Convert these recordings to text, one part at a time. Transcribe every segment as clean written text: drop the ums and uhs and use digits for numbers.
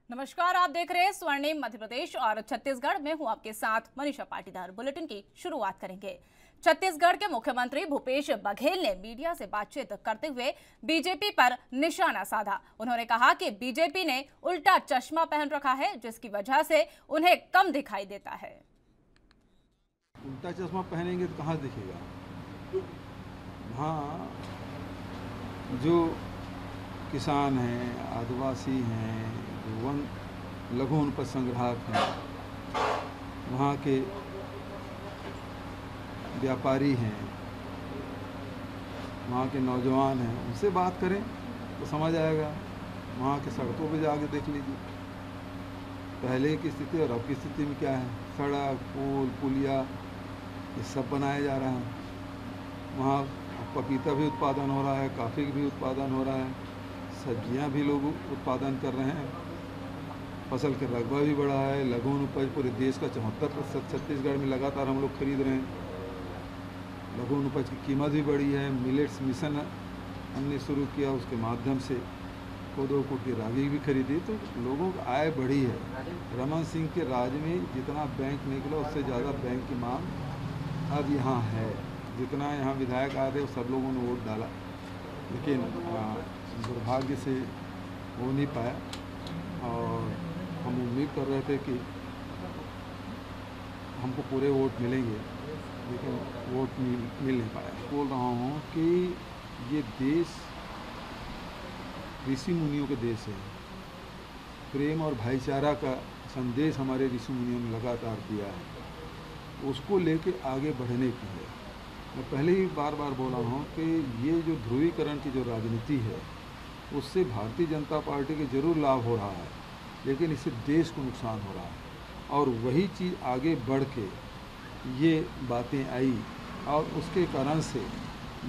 नमस्कार, आप देख रहे हैं स्वर्णिम मध्य प्रदेश और छत्तीसगढ़ में हूं आपके साथ मनीषा पाटीदार। बुलेटिन की शुरुआत करेंगे। छत्तीसगढ़ के मुख्यमंत्री भूपेश बघेल ने मीडिया से बातचीत करते हुए बीजेपी पर निशाना साधा। उन्होंने कहा कि बीजेपी ने उल्टा चश्मा पहन रखा है, जिसकी वजह से उन्हें कम दिखाई देता है। उल्टा चश्मा पहनेंगे तो कहाँ दिखेगा? हाँ, जो किसान हैं, आदिवासी हैं, जो वन लघु उपज संग्राहक हैं, वहाँ के व्यापारी हैं, वहाँ के नौजवान हैं, उनसे बात करें तो समझ आएगा। वहाँ के सड़कों पे जाके देख लीजिए, पहले की स्थिति और अब की स्थिति में क्या है। सड़क, पुल, पुलिया ये सब बनाया जा रहा है। वहाँ पपीता भी उत्पादन हो रहा है, काफ़ी भी उत्पादन हो रहा है, सब्जियां भी लोग उत्पादन कर रहे हैं, फसल का रकबा भी बढ़ा है। लघु उपज पूरे देश का 74% छत्तीसगढ़ में लगातार हम लोग खरीद रहे हैं। लघु उपज की कीमत भी बढ़ी है। मिलेट्स मिशन हमने शुरू किया, उसके माध्यम से कोदो कुट की रागी भी खरीदी, तो लोगों की आय बढ़ी है। रमन सिंह के राज में जितना बैंक निकला उससे ज़्यादा बैंक की मांग अब यहाँ है। जितना यहाँ विधायक आए थे सब लोगों ने वोट डाला, लेकिन दुर्भाग्य से हो नहीं पाया। और हम उम्मीद कर रहे थे कि हमको पूरे वोट मिलेंगे, लेकिन वोट मिल नहीं पाया। बोल रहा हूँ कि ये देश ऋषि मुनियों के देश है। प्रेम और भाईचारा का संदेश हमारे ऋषि मुनियों ने लगातार दिया है, उसको लेके आगे बढ़ने की है। मैं पहले ही बार बार बोला हूँ कि ये जो ध्रुवीकरण की जो राजनीति है, उससे भारतीय जनता पार्टी के जरूर लाभ हो रहा है, लेकिन इससे देश को नुकसान हो रहा है। और वही चीज़ आगे बढ़ के ये बातें आई और उसके कारण से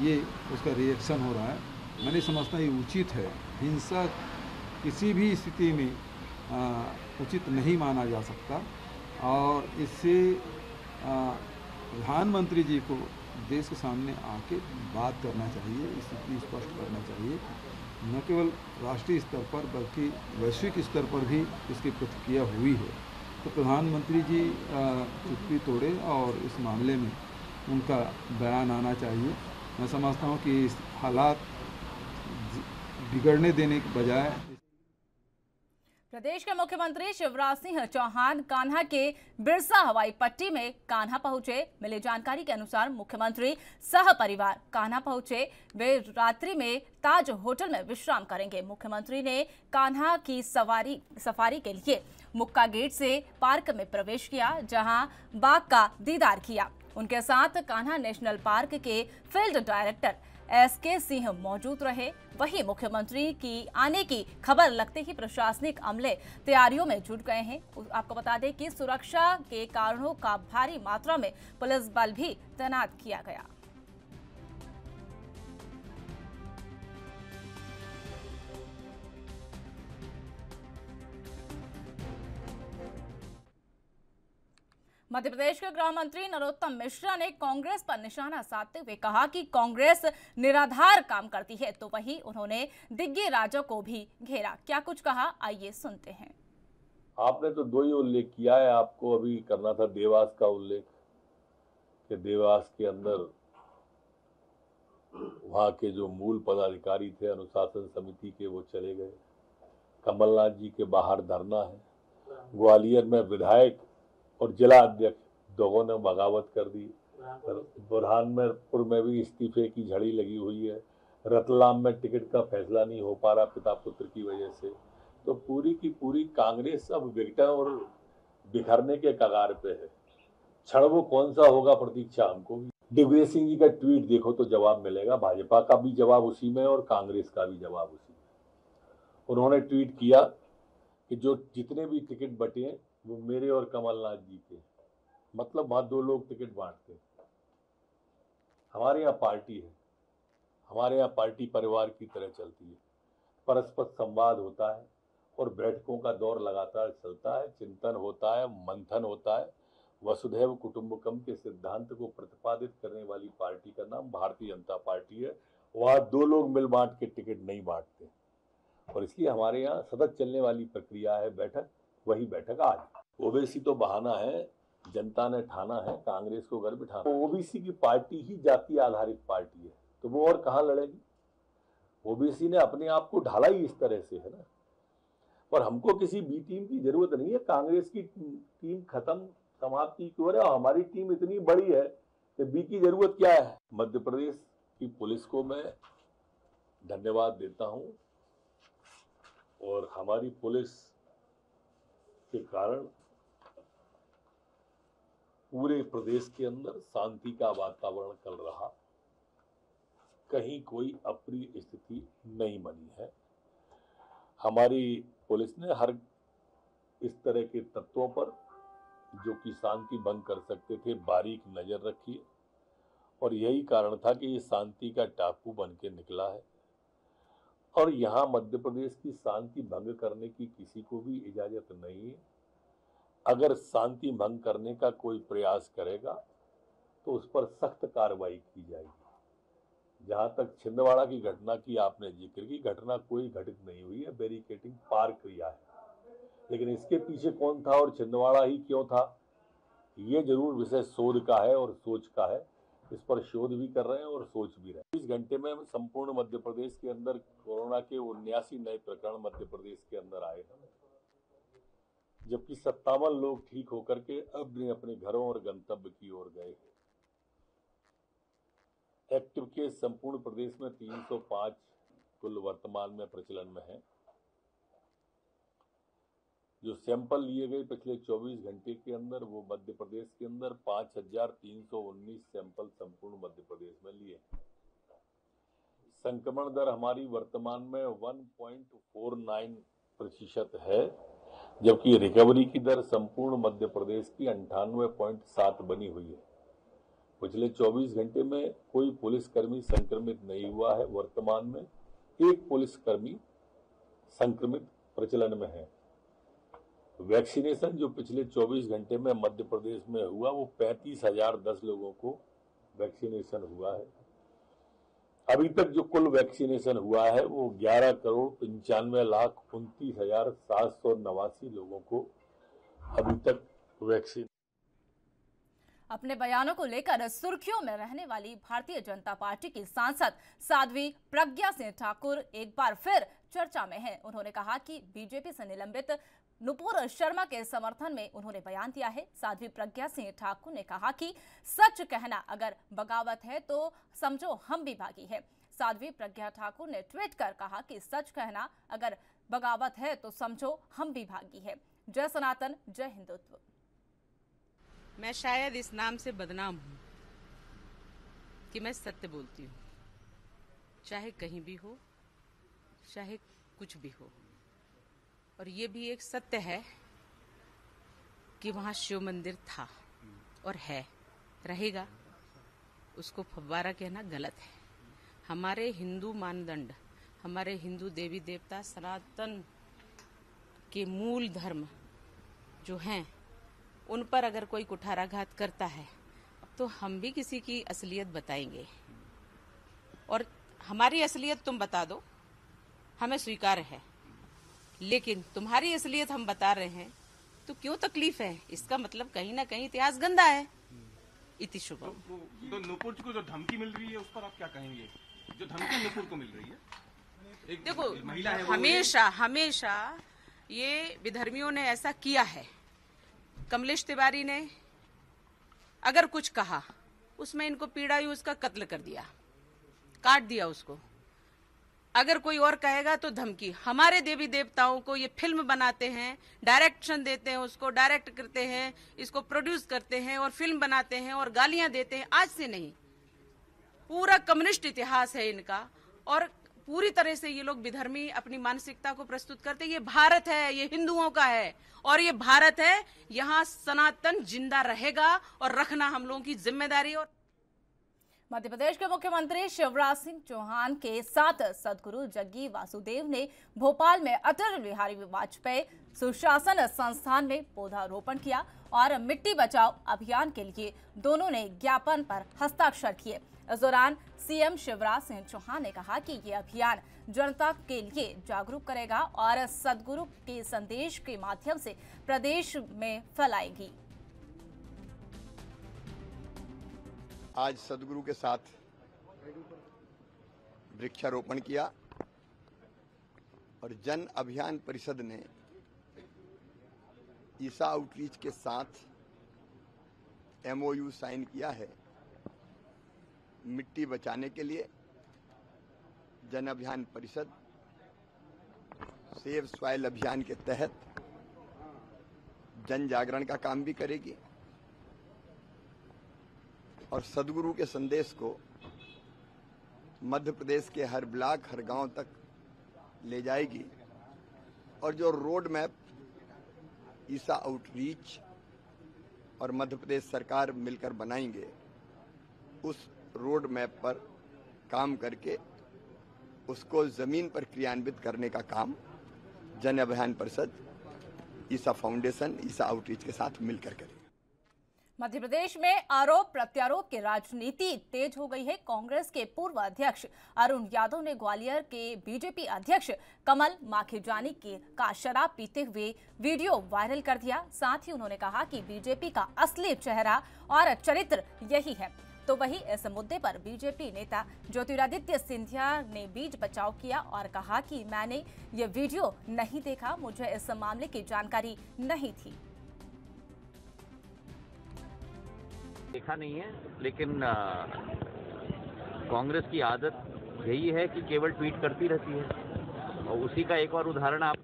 ये उसका रिएक्शन हो रहा है। मैं नहीं समझता ये उचित है। हिंसा किसी भी स्थिति में उचित नहीं माना जा सकता, और इससे प्रधानमंत्री जी को देश के सामने आके बात करना चाहिए, स्थिति स्पष्ट करना चाहिए। न केवल राष्ट्रीय स्तर पर बल्कि वैश्विक स्तर पर भी इसकी प्रतिक्रिया हुई है। तो प्रधानमंत्री जी चुप्पी तोड़े और इस मामले में उनका बयान आना चाहिए। मैं समझता हूँ कि इस हालात बिगड़ने देने के बजाय। प्रदेश के मुख्यमंत्री शिवराज सिंह चौहान कान्हा के बिरसा हवाई पट्टी में कान्हा पहुंचे। मिली जानकारी के अनुसार मुख्यमंत्री सह परिवार कान्हा पहुंचे। वे रात्रि में ताज होटल में विश्राम करेंगे। मुख्यमंत्री ने कान्हा की सफारी के लिए मुक्का गेट से पार्क में प्रवेश किया, जहां बाघ का दीदार किया। उनके साथ कान्हा नेशनल पार्क के फील्ड डायरेक्टर SK सिंह मौजूद रहे। वहीं मुख्यमंत्री की आने की खबर लगते ही प्रशासनिक अमले तैयारियों में जुट गए हैं। आपको बता दें कि सुरक्षा के कारणों का भारी मात्रा में पुलिस बल भी तैनात किया गया। मध्य प्रदेश के गृह मंत्री नरोत्तम मिश्रा ने कांग्रेस पर निशाना साधते हुए कहा कि कांग्रेस निराधार काम करती है, तो वहीं उन्होंने दिग्गी राजा को भी घेरा। क्या कुछ कहा, आइए सुनते हैं। आपने तो दो ही उल्लेख किया है, आपको अभी करना था देवास का उल्लेख कि देवास के अंदर वहां के जो मूल पदाधिकारी थे अनुशासन समिति के, वो चले गए। कमलनाथ जी के बाहर धरना है। ग्वालियर में विधायक और जिला अध्यक्ष दोनों ने बगावत कर दी। बुरहानपुर में भी इस्तीफे की झड़ी लगी हुई है। रतलाम में टिकट का फैसला नहीं हो पा रहा पिता पुत्र की वजह से। तो पूरी की पूरी कांग्रेस अब विघटन और बिखरने के कगार पे है। क्षण वो कौन सा होगा, प्रतीक्षा हमको भी। दिग्विजय सिंह जी का ट्वीट देखो तो जवाब मिलेगा। भाजपा का भी जवाब उसी में और कांग्रेस का भी जवाब उसी में। उन्होंने ट्वीट किया कि जो जितने भी टिकट बटे हैं वो मेरे और कमलनाथ जी के, मतलब वहां दो लोग टिकट बांटते हैं। हमारे यहाँ पार्टी है, हमारे यहाँ पार्टी परिवार की तरह चलती है। परस्पर संवाद होता है और बैठकों का दौर लगातार चलता है, चिंतन होता है, मंथन होता है। वसुधैव कुटुंबकम के सिद्धांत को प्रतिपादित करने वाली पार्टी का नाम भारतीय जनता पार्टी है। वहां दो लोग मिल बांट के टिकट नहीं बांटते। और इसलिए हमारे यहाँ सतत चलने वाली प्रक्रिया है बैठक, वही बैठक आज। ओबीसी तो बहाना है, जनता ने ठाना है कांग्रेस को घर बिठाना। ओबीसी की पार्टी ही जाति आधारित पार्टी है, तो वो और कहाँ लड़ेगी। ओबीसी ने अपने आप को ढाला ही इस तरह से है ना। और हमको किसी बी टीम की जरूरत नहीं है, कांग्रेस की टीम खत्म समाप्ति की ओर है और हमारी टीम इतनी बड़ी है कि बी की जरूरत क्या है। मध्य प्रदेश की पुलिस को मैं धन्यवाद देता हूं और हमारी पुलिस के कारण पूरे प्रदेश के अंदर शांति का वातावरण चल रहा, कहीं कोई अप्रिय स्थिति नहीं बनी है। हमारी पुलिस ने हर इस तरह के तत्वों पर जो कि शांति भंग कर सकते थे बारीक नजर रखी है और यही कारण था कि ये शांति का टापू बन के निकला है। और यहाँ मध्य प्रदेश की शांति भंग करने की किसी को भी इजाजत नहीं है। अगर शांति भंग करने का कोई प्रयास करेगा तो उस पर सख्त कार्रवाई की जाएगी। जहां तक छिंदवाड़ा की घटना की आपने जिक्र की, घटना कोई घटित नहीं हुई है, बैरिकेडिंग पार किया है, लेकिन इसके पीछे कौन था और छिंदवाड़ा ही क्यों था, ये जरूर विषय शोध का है और सोच का है। इस पर शोध भी कर रहे हैं और सोच भी रहे हैं। 20 घंटे में संपूर्ण मध्य प्रदेश के अंदर कोरोना के 79 नए प्रकरण मध्य प्रदेश के अंदर आए हैं, जबकि 57 लोग ठीक होकर के अपने अपने घरों और गंतव्य की ओर गए। एक्टिव केस संपूर्ण प्रदेश में 305 कुल वर्तमान में प्रचलन में है। जो सैंपल लिए गए पिछले 24 घंटे के अंदर वो मध्य प्रदेश के अंदर 5319 सैंपल संपूर्ण मध्य प्रदेश में लिए। संक्रमण दर हमारी वर्तमान में 1.49% है, जबकि रिकवरी की दर संपूर्ण मध्य प्रदेश की 98.7 बनी हुई है। पिछले 24 घंटे में कोई पुलिसकर्मी संक्रमित नहीं हुआ है। वर्तमान में एक पुलिसकर्मी संक्रमित प्रचलन में है। वैक्सीनेशन जो पिछले 24 घंटे में मध्य प्रदेश में हुआ वो 35,010 लोगों को वैक्सीनेशन हुआ है। अभी तक जो कुल वैक्सीनेशन हुआ है वो 11,95,29,789 लोगों को अभी तक वैक्सीन। अपने बयानों को लेकर सुर्खियों में रहने वाली भारतीय जनता पार्टी की सांसद साध्वी प्रज्ञा सिंह ठाकुर एक बार फिर चर्चा में हैं। उन्होंने कहा कि बीजेपी से निलंबित नुपुर शर्मा के समर्थन में उन्होंने बयान दिया है। साध्वी प्रज्ञा सिंह ठाकुर ने कहा कि सच कहना अगर बगावत है तो समझो हम भी भागी है। साध्वी प्रज्ञा ठाकुर ने ट्वीट कर कहा कि सच कहना अगर बगावत है तो समझो हम भी भागी है। जय सनातन, जय हिंदुत्व। मैं शायद इस नाम से बदनाम हूँ कि मैं सत्य बोलती हूँ, चाहे कहीं भी हो, चाहे कुछ भी हो। और ये भी एक सत्य है कि वहाँ शिव मंदिर था और है, रहेगा। उसको फव्वारा कहना गलत है। हमारे हिंदू मानदंड, हमारे हिंदू देवी देवता सनातन के मूल धर्म जो हैं, उन पर अगर कोई कुठाराघात करता है तो हम भी किसी की असलियत बताएंगे। और हमारी असलियत तुम बता दो, हमें स्वीकार है, लेकिन तुम्हारी असलियत हम बता रहे हैं तो क्यों तकलीफ है? इसका मतलब कहीं ना कहीं इतिहास गंदा है। इति शुभम। तो नुपुर को जो धमकी मिल रही है उस पर आप क्या कहेंगे? जो धमकी नुपुर को मिल रही है, एक देखो, महिला है, हमेशा ये विधर्मियों ने ऐसा किया है। कमलेश तिवारी ने अगर कुछ कहा उसमें इनको पीड़ा ही उसका कत्ल कर दिया, काट दिया उसको। अगर कोई और कहेगा तो धमकी। हमारे देवी देवताओं को ये फिल्म बनाते हैं, डायरेक्शन देते हैं, उसको डायरेक्ट करते हैं, इसको प्रोड्यूस करते हैं और फिल्म बनाते हैं और गालियां देते हैं। आज से नहीं, पूरा कम्युनिस्ट इतिहास है इनका। और पूरी तरह से ये लोग विधर्मी अपनी मानसिकता को प्रस्तुत करते हैं। ये भारत है, ये हिंदुओं का है और ये भारत है, यहाँ सनातन जिंदा रहेगा और रखना हम लोगों की जिम्मेदारी। और मध्य प्रदेश के मुख्यमंत्री शिवराज सिंह चौहान के साथ सदगुरु जग्गी वासुदेव ने भोपाल में अटल बिहारी वाजपेयी सुशासन संस्थान में पौधारोपण किया और मिट्टी बचाओ अभियान के लिए दोनों ने ज्ञापन पर हस्ताक्षर किए। इस दौरान सीएम शिवराज सिंह चौहान ने कहा कि ये अभियान जनता के लिए जागरूक करेगा और सदगुरु के संदेश के माध्यम से प्रदेश में फैलाएगी। आज सदगुरु के साथ वृक्षारोपण किया और जन अभियान परिषद ने ईसा आउटरीच के साथ MOU साइन किया है मिट्टी बचाने के लिए। जन अभियान परिषद सेव सॉइल अभियान के तहत जन जागरण का काम भी करेगी और सदगुरु के संदेश को मध्य प्रदेश के हर ब्लॉक हर गांव तक ले जाएगी। और जो रोड मैप ईसा आउटरीच और मध्य प्रदेश सरकार मिलकर बनाएंगे, उस रोड मैप पर काम करके उसको जमीन पर क्रियान्वित करने का काम जन अभियान परिषद, ईसा फाउंडेशन, ईसा आउटरीच के साथ मिलकर करेगी। मध्य प्रदेश में आरोप प्रत्यारोप की राजनीति तेज हो गई है। कांग्रेस के पूर्व अध्यक्ष अरुण यादव ने ग्वालियर के बीजेपी अध्यक्ष कमल माखीजानी का शराब पीते हुए वीडियो वायरल कर दिया। साथ ही उन्होंने कहा कि बीजेपी का असली चेहरा और चरित्र यही है। तो वहीं इस मुद्दे पर बीजेपी नेता ज्योतिरादित्य सिंधिया ने बीच बचाव किया और कहा कि मैंने ये वीडियो नहीं देखा, मुझे इस मामले की जानकारी नहीं थी। देखा नहीं है, लेकिन कांग्रेस की आदत यही है कि केवल ट्वीट करती रहती है और उसी का एक और उदाहरण आप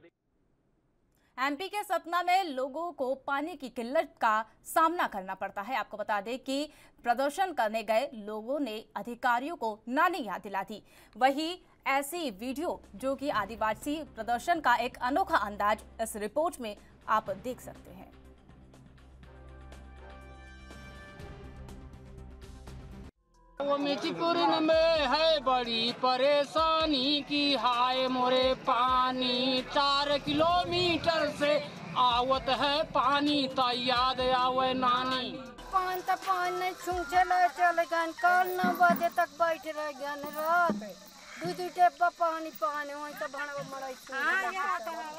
एमपी के सतना में लोगों को पानी की किल्लत का सामना करना पड़ता है। आपको बता दें कि प्रदर्शन करने गए लोगों ने अधिकारियों को नानी याद दिला दी। वहीं ऐसी वीडियो जो कि आदिवासी प्रदर्शन का एक अनोखा अंदाज इस रिपोर्ट में आप देख सकते हैं। वो मिठीपुर में है बड़ी परेशानी की, हाय मोरे पानी 4 किलोमीटर से आवत है पानी, तो याद आवे नानी। पान तो पान नहीं छू चल गन, कल 9 बजे तक बैठ रह गन, रात 2 टेपा पानी वही तो भणवा मरई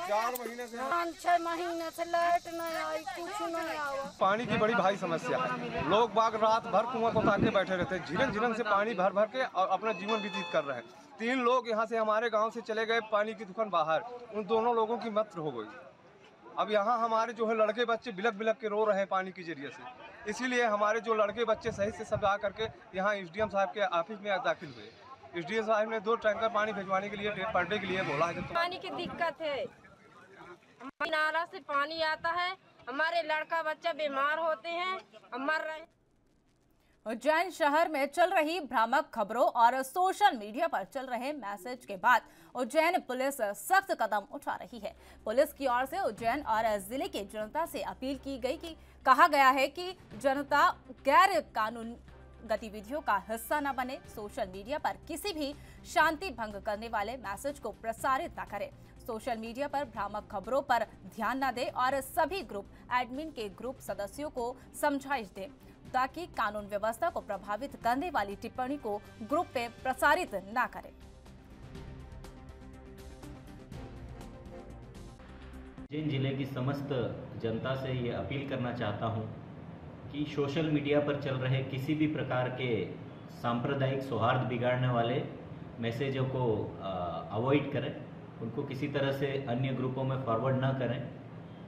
4 महीने से 5-6 महीने से लाइट नहीं आई, कुछ नहीं आवा। पानी की बड़ी भारी समस्या है। लोग बाग रात भर कुआं को ताके बैठे रहते हैं, झिरन झिरन से पानी भर भर के और अपना जीवन व्यतीत कर रहे हैं। 3 लोग यहाँ से हमारे गांव से चले गए पानी की दुकान बाहर, उन दोनों लोगों की मृत्यु हो गई। अब यहाँ हमारे जो है लड़के बच्चे बिलक बिलक के रो रहे हैं पानी के जरिए से। इसीलिए हमारे जो लड़के बच्चे सही से सब आ करके यहाँ SDM साहब के ऑफिस में दाखिल हुए। SDM साहब ने 2 टैंकर पानी भिजवाने के लिए पर डे के लिए बोला है। पानी की दिक्कत है, हमारे नाला से पानी आता है, हमारे लड़का बच्चा बीमार होते हैं, मर रहे हैं। उज्जैन शहर में चल रही भ्रामक खबरों और सोशल मीडिया पर चल रहे मैसेज के बाद उज्जैन पुलिस सख्त कदम उठा रही है। पुलिस की ओर से उज्जैन और जिले की जनता से अपील की गई कि कहा गया है कि जनता गैर कानूनी गतिविधियों का हिस्सा न बने, सोशल मीडिया पर किसी भी शांति भंग करने वाले मैसेज को प्रसारित न करें, सोशल मीडिया पर भ्रामक खबरों पर ध्यान न दें और सभी ग्रुप एडमिन के ग्रुप सदस्यों को समझाइश दें ताकि कानून व्यवस्था को प्रभावित करने वाली टिप्पणी को ग्रुप पे प्रसारित न करें। उज्जैन जिले की समस्त जनता से ये अपील करना चाहता हूँ कि सोशल मीडिया पर चल रहे किसी भी प्रकार के सांप्रदायिक सौहार्द बिगाड़ने वाले मैसेजों को अवॉइड करें, उनको किसी तरह से अन्य ग्रुपों में फॉरवर्ड ना करें।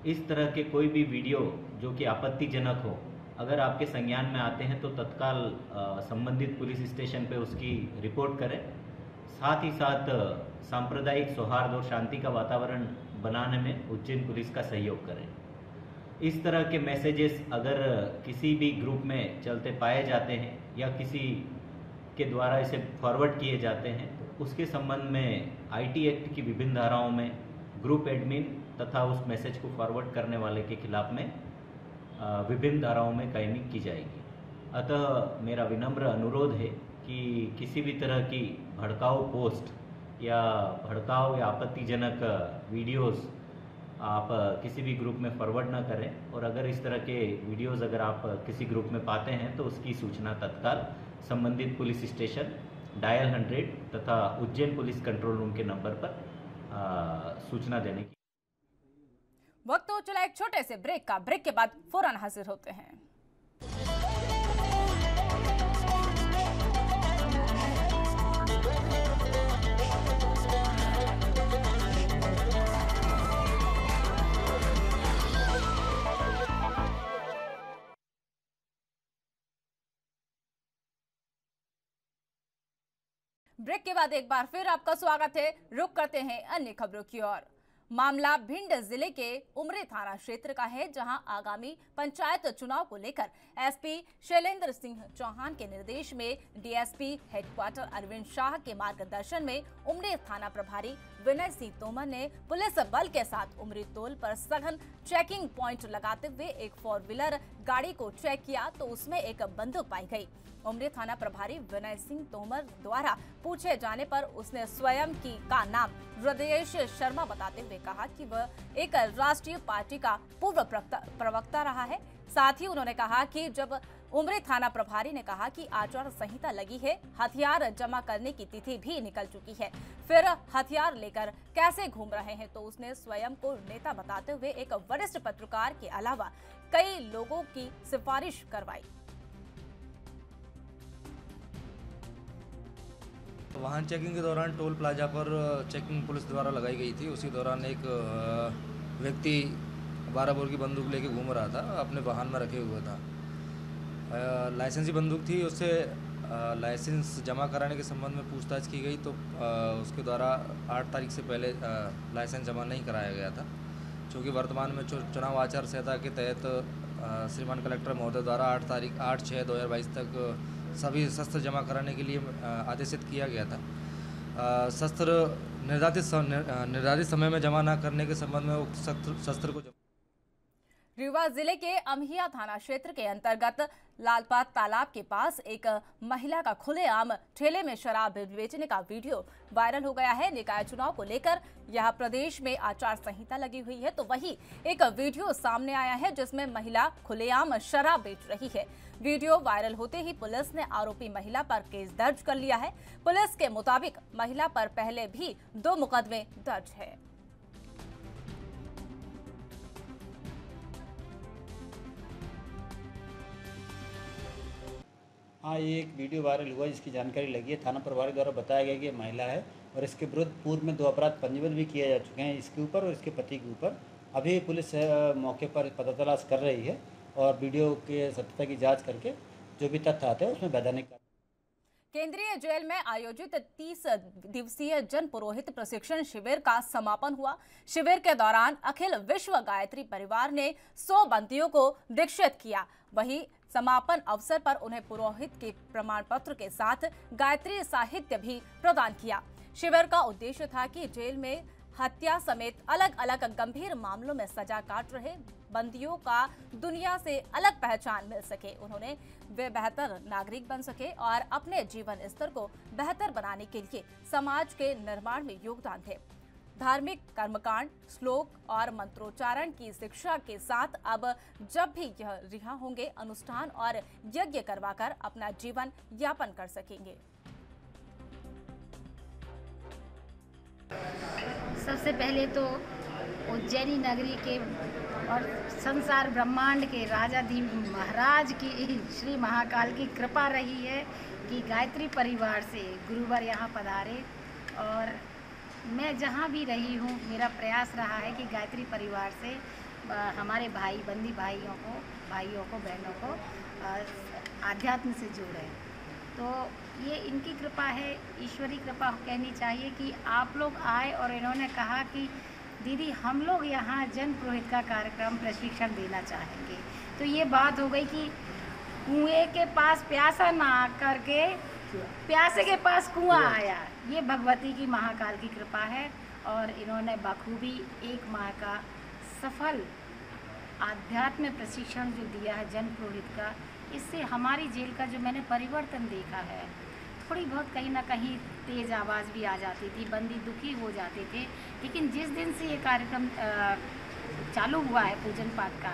इस तरह के कोई भी वीडियो जो कि आपत्तिजनक हो, अगर आपके संज्ञान में आते हैं तो तत्काल संबंधित पुलिस स्टेशन पे उसकी रिपोर्ट करें। साथ ही साथ सांप्रदायिक सौहार्द और शांति का वातावरण बनाने में उज्जैन पुलिस का सहयोग करें। इस तरह के मैसेजेस अगर किसी भी ग्रुप में चलते पाए जाते हैं या किसी के द्वारा इसे फॉरवर्ड किए जाते हैं तो उसके संबंध में IT एक्ट की विभिन्न धाराओं में ग्रुप एडमिन तथा उस मैसेज को फॉरवर्ड करने वाले के खिलाफ में विभिन्न धाराओं में कायमी की जाएगी। अतः मेरा विनम्र अनुरोध है कि किसी भी तरह की भड़काऊ पोस्ट या भड़काऊ या आपत्तिजनक वीडियोस आप किसी भी ग्रुप में फॉरवर्ड ना करें और अगर इस तरह के वीडियोस अगर आप किसी ग्रुप में पाते हैं तो उसकी सूचना तत्काल संबंधित पुलिस स्टेशन डायल 100 तथा उज्जैन पुलिस कंट्रोल रूम के नंबर पर सूचना देने की। वक्त हो चला एक छोटे से ब्रेक का। ब्रेक के बाद फौरन हाजिर होते हैं। ब्रेक के बाद एक बार फिर आपका स्वागत है। रुक करते हैं अन्य खबरों की ओर। मामला भिंड जिले के उमरी थाना क्षेत्र का है, जहां आगामी पंचायत चुनाव को लेकर एसपी शैलेंद्र सिंह चौहान के निर्देश में डीएसपी हेडक्वार्टर अरविंद शाह के मार्गदर्शन में उमरी थाना प्रभारी विनय सिंह तोमर ने पुलिस बल के साथ उमरी टोल पर सघन चेकिंग पॉइंट लगाते हुए एक 4 व्हीलर गाड़ी को चेक किया तो उसमें एक बंदूक पाई गई। उमरी थाना प्रभारी विनय सिंह तोमर द्वारा पूछे जाने पर उसने स्वयं का नाम हृदयेश शर्मा बताते हुए कहा कि वह एक राष्ट्रीय पार्टी का पूर्व प्रवक्ता रहा है। साथ ही उन्होंने कहा कि जब उमरी थाना प्रभारी ने कहा कि आचार संहिता लगी है, हथियार जमा करने की तिथि भी निकल चुकी है, फिर हथियार लेकर कैसे घूम रहे हैं, तो उसने स्वयं को नेता बताते हुए एक वरिष्ठ पत्रकार के अलावा कई लोगों की सिफारिश करवाई। वाहन चेकिंग के दौरान टोल प्लाजा पर चेकिंग पुलिस द्वारा लगाई गई थी। उसी दौरान एक व्यक्ति 12 बोर की बंदूक लेके घूम रहा था, अपने वाहन में रखे हुआ था। लाइसेंसी बंदूक थी, उससे लाइसेंस जमा कराने के संबंध में पूछताछ की गई तो उसके द्वारा 8 तारीख से पहले लाइसेंस जमा नहीं कराया गया था, क्योंकि वर्तमान में चुनाव आचार संहिता के तहत श्रीमान कलेक्टर महोदय द्वारा 8/6/2022 तक सभी शस्त्र जमा कराने के लिए आदेशित किया गया था। शस्त्र निर्धारित समय में जमा न करने के संबंध में उक्त शस्त्र को रीवा जिले के अमहिया थाना क्षेत्र के अंतर्गत लालपात तालाब के पास एक महिला का खुलेआम ठेले में शराब बेचने का वीडियो वायरल हो गया है। निकाय चुनाव को लेकर यह प्रदेश में आचार संहिता लगी हुई है, तो वही एक वीडियो सामने आया है जिसमें महिला खुलेआम शराब बेच रही है। वीडियो वायरल होते ही पुलिस ने आरोपी महिला पर केस दर्ज कर लिया है। पुलिस के मुताबिक महिला पर पहले भी 2 मुकदमे दर्ज है। हाँ, ये एक वीडियो वायरल हुआ जिसकी जानकारी लगी है। थाना प्रभारी द्वारा बताया गया कि ये महिला है और इसके विरुद्ध पूर्व में 2 अपराध पंजीबद्ध भी किए जा चुके हैं, इसके ऊपर और इसके पति के ऊपर। अभी पुलिस मौके पर पता तलाश कर रही है और वीडियो के सत्यता की जांच करके जो भी तथ्य आते हैं उसमें वैधानिक। केंद्रीय जेल में आयोजित 30 दिवसीय जन पुरोहित प्रशिक्षण शिविर का समापन हुआ। शिविर के दौरान अखिल विश्व गायत्री परिवार ने 100 बंदियों को दीक्षित किया। वहीं समापन अवसर पर उन्हें पुरोहित के प्रमाण पत्र के साथ गायत्री साहित्य भी प्रदान किया। शिविर का उद्देश्य था कि जेल में हत्या समेत अलग अलग गंभीर मामलों में सजा काट रहे बंदियों का दुनिया से अलग पहचान मिल सके, उन्होंने वे बेहतर नागरिक बन सके और अपने जीवन स्तर को बेहतर बनाने के लिए समाज के निर्माण में योगदान दे। धार्मिक कर्मकांड, श्लोक और मंत्रोच्चारण की शिक्षा के साथ अब जब भी यह रिहा होंगे, अनुष्ठान और यज्ञ करवाकर अपना जीवन यापन कर सकेंगे। सबसे पहले तो उज्जैनी नगरी के और संसार ब्रह्मांड के राजाधीश महाराज की श्री महाकाल की कृपा रही है कि गायत्री परिवार से गुरुवर यहाँ पधारे और मैं जहाँ भी रही हूँ मेरा प्रयास रहा है कि गायत्री परिवार से हमारे भाई बंदी भाइयों को बहनों को आध्यात्म से जोड़ें। तो ये इनकी कृपा है, ईश्वरी कृपा कहनी चाहिए कि आप लोग आए और इन्होंने कहा कि दीदी हम लोग यहाँ जन पुरोहित का कार्यक्रम प्रशिक्षण देना चाहेंगे। तो ये बात हो गई कि कुएं के पास प्यासा ना आकर के प्यासे के पास कुआं आया। ये भगवती की महाकाल की कृपा है और इन्होंने बखूबी 1 माह का सफल आध्यात्म प्रशिक्षण जो दिया है जन पुरोहित का, इससे हमारी जेल का जो मैंने परिवर्तन देखा है, थोड़ी बहुत कहीं ना कहीं तेज़ आवाज़ भी आ जाती थी, बंदी दुखी हो जाते थे, लेकिन जिस दिन से ये कार्यक्रम चालू हुआ है पूजन पाठ का,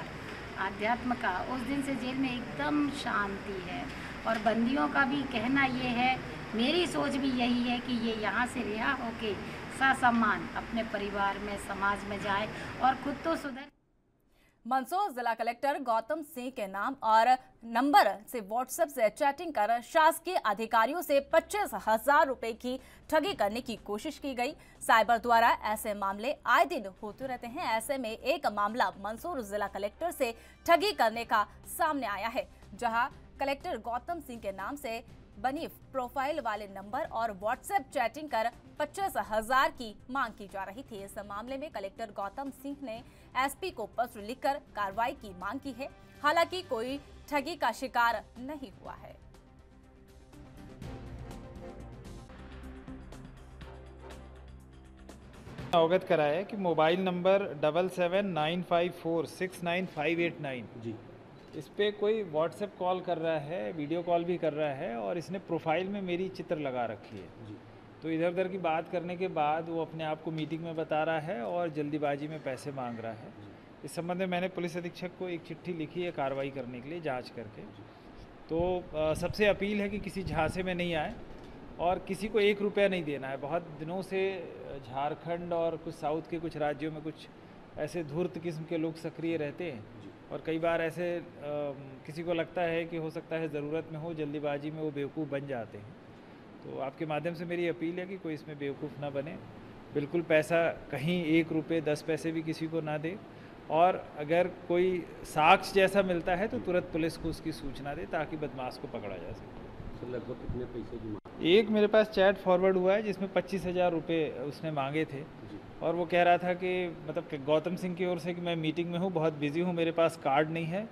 आध्यात्म का, उस दिन से जेल में एकदम शांति है। और बंदियों का भी कहना ये है, मेरी सोच भी यही है कि ये यहाँ से रिहा होके ससम्मान अपने परिवार में, समाज में जाए और खुद तो सुधर। मंदसौर जिला कलेक्टर गौतम सिंह के नाम और नंबर से व्हाट्सएप से चैटिंग कर शासकीय अधिकारियों से 25,000 रुपए की ठगी करने की कोशिश की गई। साइबर द्वारा ऐसे मामले आए दिन होते रहते हैं। ऐसे में एक मामला मंदसौर जिला कलेक्टर से ठगी करने का सामने आया है, जहां कलेक्टर गौतम सिंह के नाम से बनी प्रोफाइल वाले नंबर और व्हाट्सएप चैटिंग कर 25,000 की मांग की जा रही थी। इस मामले में कलेक्टर गौतम सिंह ने एसपी को पत्र लिखकर कार्रवाई की मांग की है। हालांकि कोई ठगी का शिकार नहीं हुआ है। अवगत कराया कि मोबाइल नंबर 7795469589 जी, इस पे कोई व्हाट्सएप कॉल कर रहा है, वीडियो कॉल भी कर रहा है और इसने प्रोफाइल में मेरी चित्र लगा रखी है जी। तो इधर उधर की बात करने के बाद वो अपने आप को मीटिंग में बता रहा है और जल्दीबाजी में पैसे मांग रहा है। इस संबंध में मैंने पुलिस अधीक्षक को एक चिट्ठी लिखी है कार्रवाई करने के लिए, जांच करके। तो सबसे अपील है कि किसी झांसे में नहीं आए और किसी को 1 रुपया नहीं देना है। बहुत दिनों से झारखंड और कुछ साउथ के कुछ राज्यों में कुछ ऐसे धूर्त किस्म के लोग सक्रिय रहते हैं और कई बार ऐसे किसी को लगता है कि हो सकता है ज़रूरत में हो, जल्दीबाजी में वो बेवकूफ़ बन जाते हैं। तो आपके माध्यम से मेरी अपील है कि कोई इसमें बेवकूफ़ ना बने। बिल्कुल पैसा कहीं 1 रुपये 10 पैसे भी किसी को ना दे और अगर कोई साक्ष्य जैसा मिलता है तो तुरंत पुलिस को उसकी सूचना दे ताकि बदमाश को पकड़ा जा सके। तो लगभग कितने पैसे की? एक मेरे पास चैट फॉरवर्ड हुआ है जिसमें 25,000 रुपये उसने मांगे थे और वो कह रहा था कि मतलब गौतम सिंह की ओर से कि मैं मीटिंग में हूँ, बहुत बिजी हूँ, मेरे पास कार्ड नहीं है।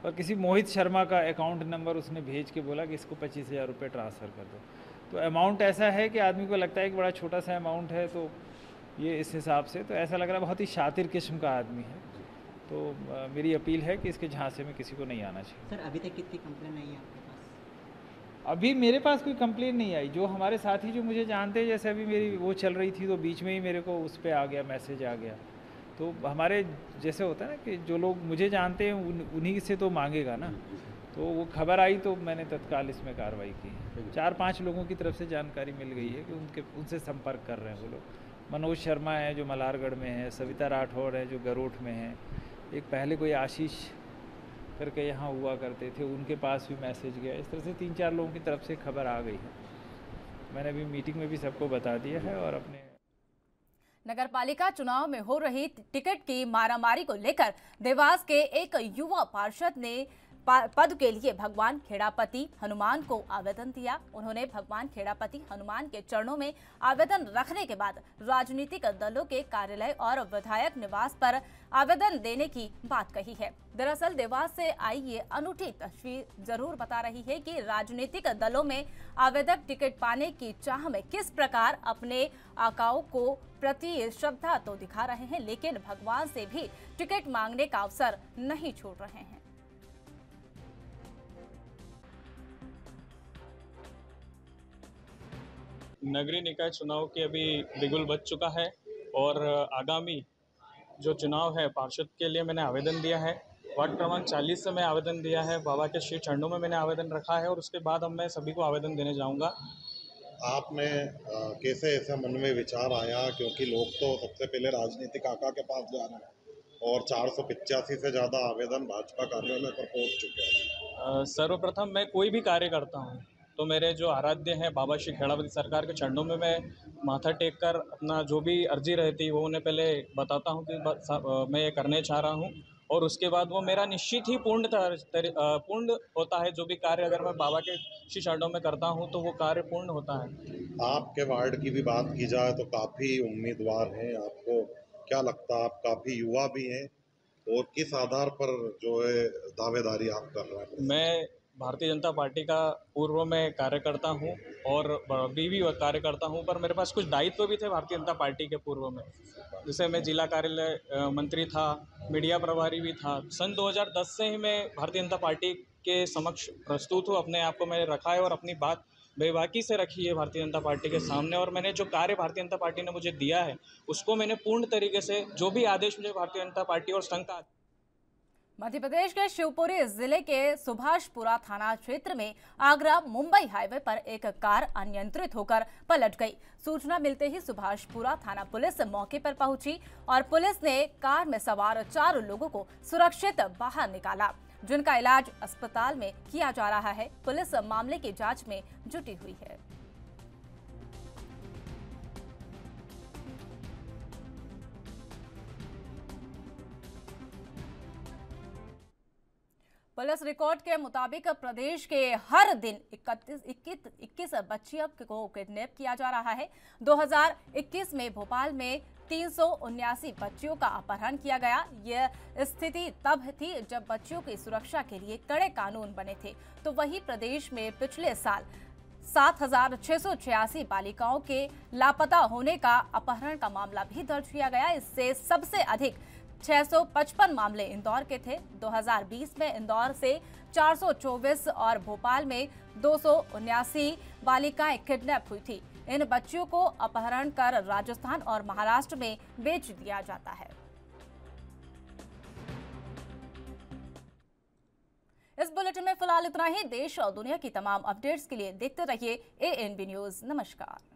और किसी मोहित शर्मा का अकाउंट नंबर उसने भेज के बोला कि इसको 25,000 रुपये ट्रांसफ़र कर दो। तो अमाउंट ऐसा है कि आदमी को लगता है कि बड़ा छोटा सा अमाउंट है, तो ये इस हिसाब से तो ऐसा लग रहा है बहुत ही शातिर किस्म का आदमी है। तो मेरी अपील है कि इसके झांसे में किसी को नहीं आना चाहिए। सर अभी तक कितनी कंप्लेन आई है आपके पास? अभी मेरे पास कोई कंप्लेन नहीं आई। जो हमारे साथी जो मुझे जानते हैं, जैसे अभी मेरी वो चल रही थी तो बीच में ही मेरे को उस पर आ गया, मैसेज आ गया। तो हमारे जैसे होता है ना कि जो लोग मुझे जानते हैं उन्हीं से तो मांगेगा ना। तो वो खबर आई तो मैंने तत्काल इसमें कार्रवाई की। 4-5 लोगों की तरफ से जानकारी मिल गई है कि उनसे संपर्क कर रहे हैं वो लोग। मनोज शर्मा है जो मलारगढ़ में है, सविता राठौड़ है जो गरोठ में है, एक पहले कोई आशीष करके यहाँ हुआ करते थे, उनके पास भी मैसेज गया। इस तरह से 3-4 लोगों की तरफ से खबर आ गई है। मैंने अभी मीटिंग में भी सबको बता दिया है। और अपने नगरपालिका चुनाव में हो रही टिकट की मारामारी को लेकर देवास के एक युवा पार्षद ने पद के लिए भगवान खेड़ापति हनुमान को आवेदन दिया। उन्होंने भगवान खेड़ापति हनुमान के चरणों में आवेदन रखने के बाद राजनीतिक दलों के कार्यालय और विधायक निवास पर आवेदन देने की बात कही है। दरअसल देवास से आई ये अनूठी तस्वीर जरूर बता रही है कि राजनीतिक दलों में आवेदक टिकट पाने की चाह में किस प्रकार अपने आकाओं को प्रति श्रद्धा तो दिखा रहे हैं, लेकिन भगवान से भी टिकट मांगने का अवसर नहीं छोड़ रहे हैं। नगरीय निकाय चुनाव की अभी बिगुल बज चुका है और आगामी जो चुनाव है पार्षद के लिए मैंने आवेदन दिया है। वार्ड क्रमांक 40 से मैं आवेदन दिया है, बाबा के श्री चरणों में मैंने आवेदन रखा है और उसके बाद अब मैं सभी को आवेदन देने जाऊंगा। आप में कैसे ऐसा मन में विचार आया, क्योंकि लोग तो सबसे पहले राजनीतिक आका के पास जा रहे हैं और 485 से ज़्यादा आवेदन भाजपा कार्यालय पर पहुँच चुके हैं? सर्वप्रथम मैं कोई भी कार्य करता हूँ तो मेरे जो आराध्य हैं बाबा श्री खेड़ापति सरकार के चरणों में मैं माथा टेक कर अपना जो भी अर्जी रहती है वो उन्हें पहले बताता हूँ कि मैं ये करने चाह रहा हूँ और उसके बाद वो मेरा निश्चित ही पूर्ण होता है। जो भी कार्य अगर मैं बाबा के श्री चरणों में करता हूँ तो वो कार्य पूर्ण होता है। आपके वार्ड की भी बात की जाए तो काफ़ी उम्मीदवार हैं, आपको क्या लगता है? आप काफ़ी युवा भी हैं और किस आधार पर जो है दावेदारी आप कर रहे हैं? मैं भारतीय जनता पार्टी का पूर्व में कार्यकर्ता हूं और अभी भी कार्य करता हूं, पर मेरे पास कुछ दायित्व भी थे भारतीय जनता पार्टी के पूर्व में। जैसे मैं जिला कार्यालय मंत्री था, मीडिया प्रभारी भी था। सन 2010 से ही मैं भारतीय जनता पार्टी के समक्ष प्रस्तुत हूं। अपने आप को मैंने रखा है और अपनी बात बेबाकी से रखी है भारतीय जनता पार्टी के सामने और मैंने जो कार्य भारतीय जनता पार्टी ने मुझे दिया है उसको मैंने पूर्ण तरीके से, जो भी आदेश मुझे भारतीय जनता पार्टी और संघ का मध्य प्रदेश के शिवपुरी जिले के सुभाषपुरा थाना क्षेत्र में आगरा मुंबई हाईवे पर एक कार अनियंत्रित होकर पलट गई। सूचना मिलते ही सुभाषपुरा थाना पुलिस मौके पर पहुंची और पुलिस ने कार में सवार 4 लोगों को सुरक्षित बाहर निकाला, जिनका इलाज अस्पताल में किया जा रहा है। पुलिस मामले की जांच में जुटी हुई है। पुलिस रिकॉर्ड के मुताबिक प्रदेश के हर दिन 21 बच्चियों को किडनैप किया जा रहा है। 2021 में भोपाल में 379 बच्चियों का अपहरण किया गया। यह स्थिति तब थी जब बच्चियों की सुरक्षा के लिए कड़े कानून बने थे। तो वहीं प्रदेश में पिछले साल 7,686 बालिकाओं के लापता होने का अपहरण का मामला भी दर्ज किया गया। इससे सबसे अधिक 655 मामले इंदौर के थे। 2020 में इंदौर से 424 और भोपाल में 279 बालिकाएं किडनैप हुई थी। इन बच्चियों को अपहरण कर राजस्थान और महाराष्ट्र में बेच दिया जाता है। इस बुलेटिन में फिलहाल इतना ही। देश और दुनिया की तमाम अपडेट्स के लिए देखते रहिए ANB न्यूज। नमस्कार।